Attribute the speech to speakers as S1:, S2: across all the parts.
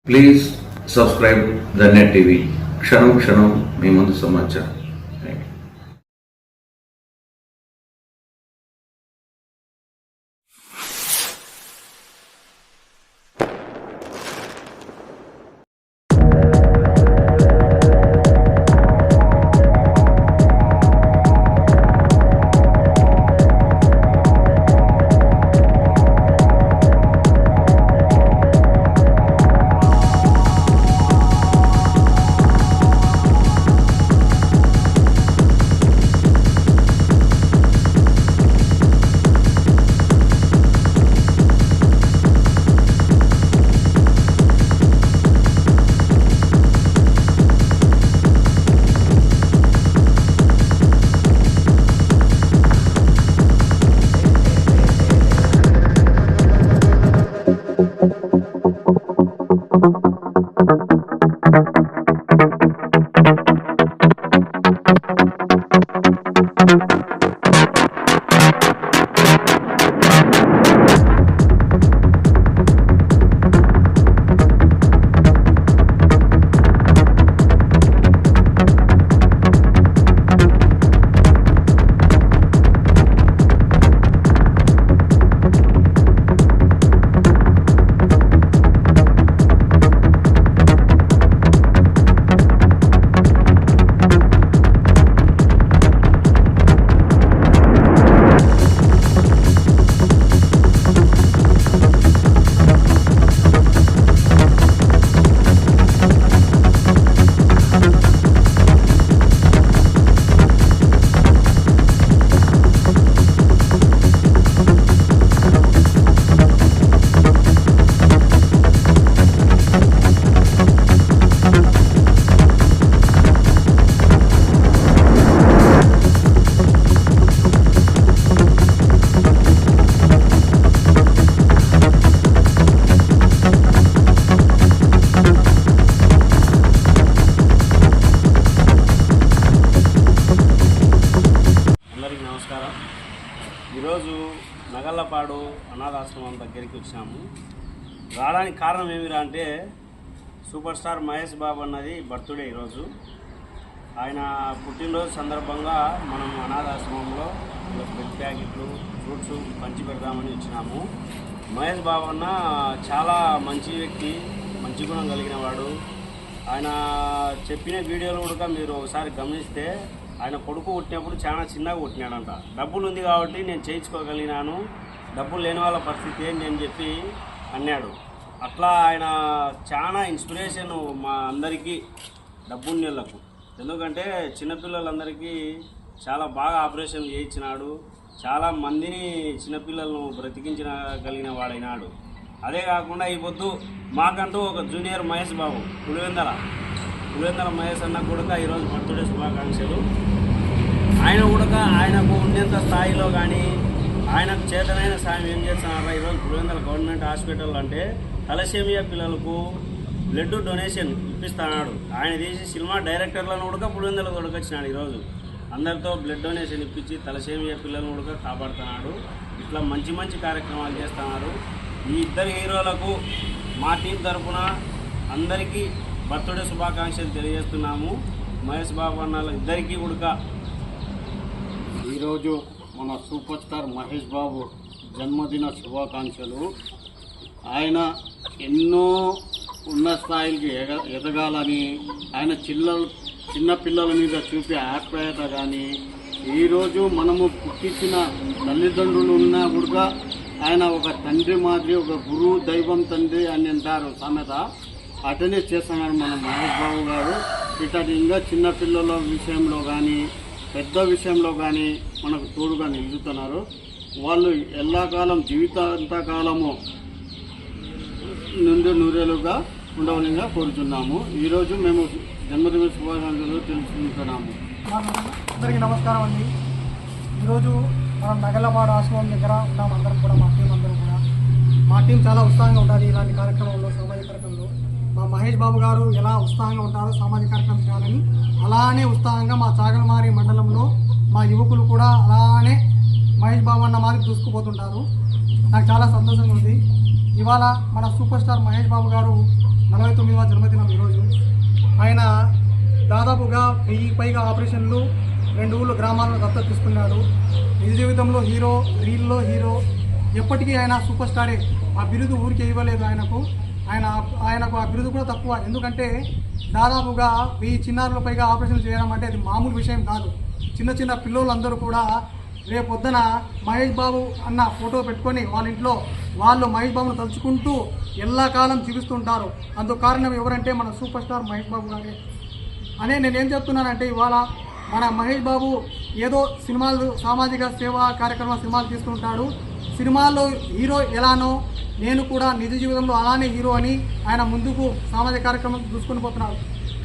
S1: Please subscribe the net TV. క్షణం క్షణం మీ ముందు సమాచారం.
S2: ఈరోజు నగల్లపాడు అనాథాశ్రమం దగ్గరికి వచ్చాము. రావడానికి కారణం ఏమిరా అంటే సూపర్ స్టార్ మహేష్ బాబు అన్నది బర్త్డే ఈరోజు. ఆయన పుట్టినరోజు సందర్భంగా మనం అనాథాశ్రమంలో బ్రెడ్ ప్యాకెట్లు ఫ్రూట్స్ పంచి పెడదామని వచ్చినాము. మహేష్ బాబు అన్న చాలా మంచి వ్యక్తి, మంచి గుణం కలిగిన వాడు. ఆయన చెప్పిన వీడియోలు కూడా మీరు ఒకసారి గమనిస్తే ఆయన కొడుకు పుట్టినప్పుడు చాలా చిన్నగా పుట్టినాడంట. డబ్బులు ఉంది కాబట్టి నేను చేయించుకోగలిగినాను, డబ్బులు లేని వాళ్ళ పరిస్థితి ఏంటి అని చెప్పి అన్నాడు. అట్లా ఆయన చాలా ఇన్స్పిరేషన్ మా అందరికీ, డబ్బున్నోళ్ళకు. ఎందుకంటే చిన్నపిల్లలందరికీ చాలా బాగా ఆపరేషన్ చేయించినాడు, చాలా మందిని చిన్నపిల్లలను బ్రతికించగలిగిన వాడైనాడు. అదే కాకుండా ఈ పొద్దు మాకంటూ ఒక జూనియర్ మహేష్ బాబు పులివెందల మహేష్ అన్న కూడా ఈరోజు బర్త్డే శుభాకాంక్షలు. ఆయన కూడా ఆయనకు ఉన్నంత స్థాయిలో కానీ ఆయనకు చేతనైన సాయం ఏం చేస్తున్నారా ఈరోజు పులివెందల గవర్నమెంట్ హాస్పిటల్ అంటే తలసేమియా పిల్లలకు బ్లడ్ డొనేషన్ ఇప్పిస్తున్నాడు. ఆయన తీసి సినిమా డైరెక్టర్లను కూడా పులివెందల దొరకొచ్చినాడు. ఈరోజు అందరితో బ్లడ్ డొనేషన్ ఇప్పించి తలసేమియా పిల్లలను కూడా కాపాడుతున్నాడు. ఇట్లా మంచి మంచి కార్యక్రమాలు చేస్తున్నారు. ఈ ఇద్దరు హీరోలకు మా టీం తరఫున అందరికీ బర్త్డే శుభాకాంక్షలు తెలియజేస్తున్నాము. మహేష్ బాబు అన్న ఇద్దరికీ కూడా
S3: ఈరోజు మన సూపర్ స్టార్ మహేష్ బాబు జన్మదిన శుభాకాంక్షలు. ఆయన ఎన్నో ఉన్న స్థాయికి ఎదగాలని, ఆయన చిన్న పిల్లల మీద చూపే ఆప్యాయత కానీ, ఈరోజు మనము పుట్టించిన తల్లిదండ్రులు ఉన్నా కూడా ఆయన ఒక తండ్రి మాదిరి, ఒక గురువు దైవం తండ్రి అని అంటారు సామెత. అటనే చేస్తున్నాడు మన మహేష్ బాబు గారు. ఇతడు ఇంకా చిన్నపిల్లల విషయంలో కానీ పెద్ద విషయంలో కానీ మనకు తోడుగా నిలుస్తున్నారు. వాళ్ళు ఎల్లకాలం జీవితాంతకాలము నుండి నూరేలుగా ఉండవలంగా కోరుతున్నాము. ఈరోజు మేము జన్మదిన శుభాకాంక్షలు తెలుసుకుంటున్నాము.
S4: అందరికీ నమస్కారం అండి. ఈరోజు మనం నగల్లపాడు ఆశ్రమం దగ్గర ఉన్నాం. అందరం కూడా మా టీం చాలా ఉత్సాహంగా ఉంటుంది ఇలాంటి కార్యక్రమంలో, సామాజిక కార్యక్రమంలో. మా మహేష్ బాబు గారు ఎలా ఉత్సాహంగా ఉంటారో సామాజిక కార్యక్రమం చేయాలని, అలానే ఉత్సాహంగా మా చాగలమారి మండలంలో మా యువకులు కూడా అలానే మహేష్ బాబు అన్న మాదిరి దూసుకుపోతుంటారు. నాకు చాలా సంతోషంగా ఉంది. ఇవాళ మన సూపర్ స్టార్ మహేష్ బాబు గారు 49వ జన్మదినం ఈరోజు. ఆయన దాదాపుగా 1000 పైగా ఆపరేషన్లు 2 ఊళ్ళ గ్రామాలను దత్తత తీసుకున్నాడు. నిజ జీవితంలో హీరో, రీల్లో హీరో, ఎప్పటికీ ఆయన సూపర్ స్టారే. ఆ బిరుదు ఊరికే ఇవ్వలేదు ఆయనకు ఆ బిరుదు కూడా తక్కువ. ఎందుకంటే దాదాపుగా 1000 చిన్నారుల పైగా ఆపరేషన్లు చేయడం అంటే అది మామూలు విషయం కాదు. చిన్న పిల్లలందరూ కూడా రేపొద్దున మహేష్ బాబు అన్న ఫోటో పెట్టుకొని వాళ్ళ ఇంట్లో వాళ్ళు మహేష్ బాబును తలుచుకుంటూ ఎల్లకాలం జీవిస్తుంటారు. అందుకు కారణం ఎవరంటే మన సూపర్ స్టార్ మహేష్ బాబు గారే. అనే నేనేం చెప్తున్నానంటే ఇవాళ మన మహేష్ బాబు ఏదో సినిమాలు, సామాజిక సేవా కార్యక్రమాల సినిమాలు తీస్తుంటాడు. సినిమాల్లో హీరో ఎలానో నేను కూడా నిజ జీవితంలో అలానే హీరో అని ఆయన ముందుకు సామాజిక కార్యక్రమం చూసుకొని పోతున్నాడు.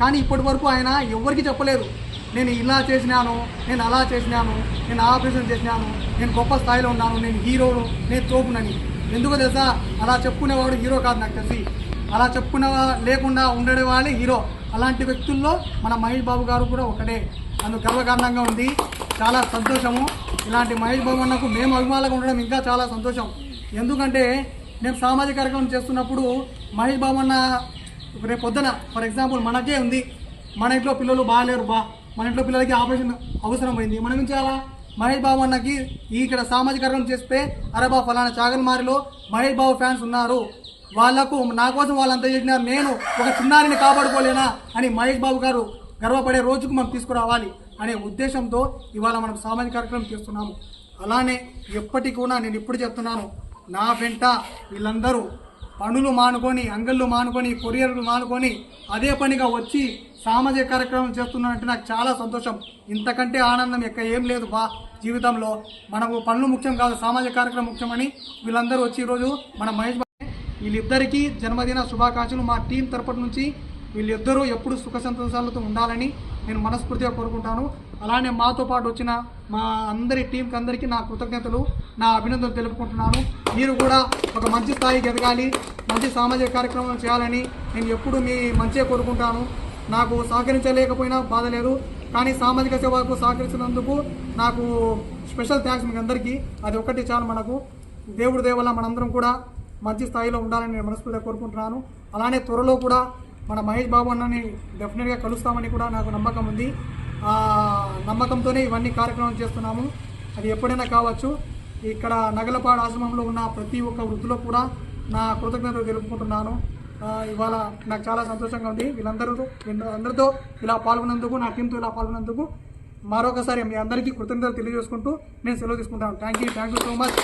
S4: కానీ ఇప్పటి వరకు ఆయన ఎవరికి చెప్పలేదు, నేను ఇలా చేసినాను, నేను అలా చేసినాను, నేను ఆపరేషన్ చేసినాను, నేను గొప్ప స్థాయిలో ఉన్నాను, నేను హీరోను, నేను తోపునని. ఎందుకో తెలుసా, అలా చెప్పుకునేవాడు హీరో కాదు నాకు తెలిసి. అలా చెప్పుకునే లేకుండా ఉండడే వాళ్ళే హీరో. అలాంటి వ్యక్తుల్లో మన మహేష్ బాబు గారు కూడా ఒకటే. అందుకు గర్వకారణంగా ఉంది, చాలా సంతోషము. ఇలాంటి మహేష్ బాబు అన్నకు మేము అభిమానులుగా ఉండడం ఇంకా చాలా సంతోషం. ఎందుకంటే నేను సామాజిక కార్యక్రమం చేస్తున్నప్పుడు మహేష్ బాబు అన్న రేపు పొద్దున ఫర్ ఎగ్జాంపుల్ మనకే ఉంది, మన ఇంట్లో పిల్లలు బాగాలేరు, మన ఇంట్లో పిల్లలకి ఆపరేషన్ అవసరం అయింది, మనం ఏం చేయాలా? మహేష్ బాబు అన్నకి ఇక్కడ సామాజిక కార్యక్రమం చేస్తే అరే బా ఫలానా చాగల్మారిలో మహేష్ బాబు ఫ్యాన్స్ ఉన్నారు, వాళ్లకు నా కోసం వాళ్ళంతా చేసినారు, నేను ఒక చిన్నారిని కాపాడుకోలేనా అని మహేష్ బాబు గారు గర్వపడే రోజుకు మనం తీసుకురావాలి అనే ఉద్దేశంతో ఇవాళ మనం సామాజిక కార్యక్రమం చేస్తున్నాము. అలానే ఎప్పటికీ కూడా నేను ఇప్పుడు చెప్తున్నాను, నా వెంట వీళ్ళందరూ పనులు మానుకొని, అంగళ్ళు మానుకొని, కొరియర్లు మానుకొని అదే పనిగా వచ్చి సామాజిక కార్యక్రమం చేస్తున్నానంటే నాకు చాలా సంతోషం. ఇంతకంటే ఆనందం ఏం లేదు జీవితంలో. మనకు పనులు ముఖ్యం కాదు, సామాజిక కార్యక్రమం ముఖ్యమని వీళ్ళందరూ వచ్చి ఈరోజు మన మహేష్ వీళ్ళిద్దరికీ జన్మదిన శుభాకాంక్షలు. మా టీం తరపున నుంచి వీళ్ళిద్దరూ ఎప్పుడు సుఖ సంతోషాలతో ఉండాలని నేను మనస్ఫూర్తిగా కోరుకుంటాను. అలానే మాతో పాటు వచ్చిన మా టీంకి అందరికీ నా కృతజ్ఞతలు, నా అభినందనలు తెలుపుకుంటున్నాను. మీరు కూడా ఒక మంచి స్థాయికి ఎదగాలి, మంచి సామాజిక కార్యక్రమం చేయాలని నేను ఎప్పుడు మీ మంచిగా కోరుకుంటాను. నాకు సహకరించలేకపోయినా బాధ లేదు, కానీ సామాజిక సేవకు సహకరించినందుకు నాకు స్పెషల్ థ్యాంక్స్ మీకు అందరికీ. అది ఒకటి చాలు. మనకు దేవుడి దయ వల్ల మనందరం కూడా మంచి స్థాయిలో ఉండాలని నేను మనస్ఫూర్తిగా కోరుకుంటున్నాను. అలానే త్వరలో కూడా మన మహేష్ బాబు అన్నని డెఫినెట్గా కలుస్తామని కూడా నాకు నమ్మకం ఉంది. ఆ నమ్మకంతోనే ఇవన్నీ కార్యక్రమం చేస్తున్నాము. అది ఎప్పుడైనా కావచ్చు. ఇక్కడ నగలపాడు ఆశ్రమంలో ఉన్న ప్రతి ఒక్క వృత్తిలో కూడా నా కృతజ్ఞతలు తెలుపుకుంటున్నాను. ఇవాళ నాకు చాలా సంతోషంగా ఉంది. వీళ్ళందరితో ఇలా పాల్గొన్నందుకు, నా టీంతో ఇలా పాల్గొన్నందుకు మరొకసారి మీ అందరికీ కృతజ్ఞతలు తెలియజేసుకుంటూ నేను సెలవు తీసుకుంటాను. Thank you so much.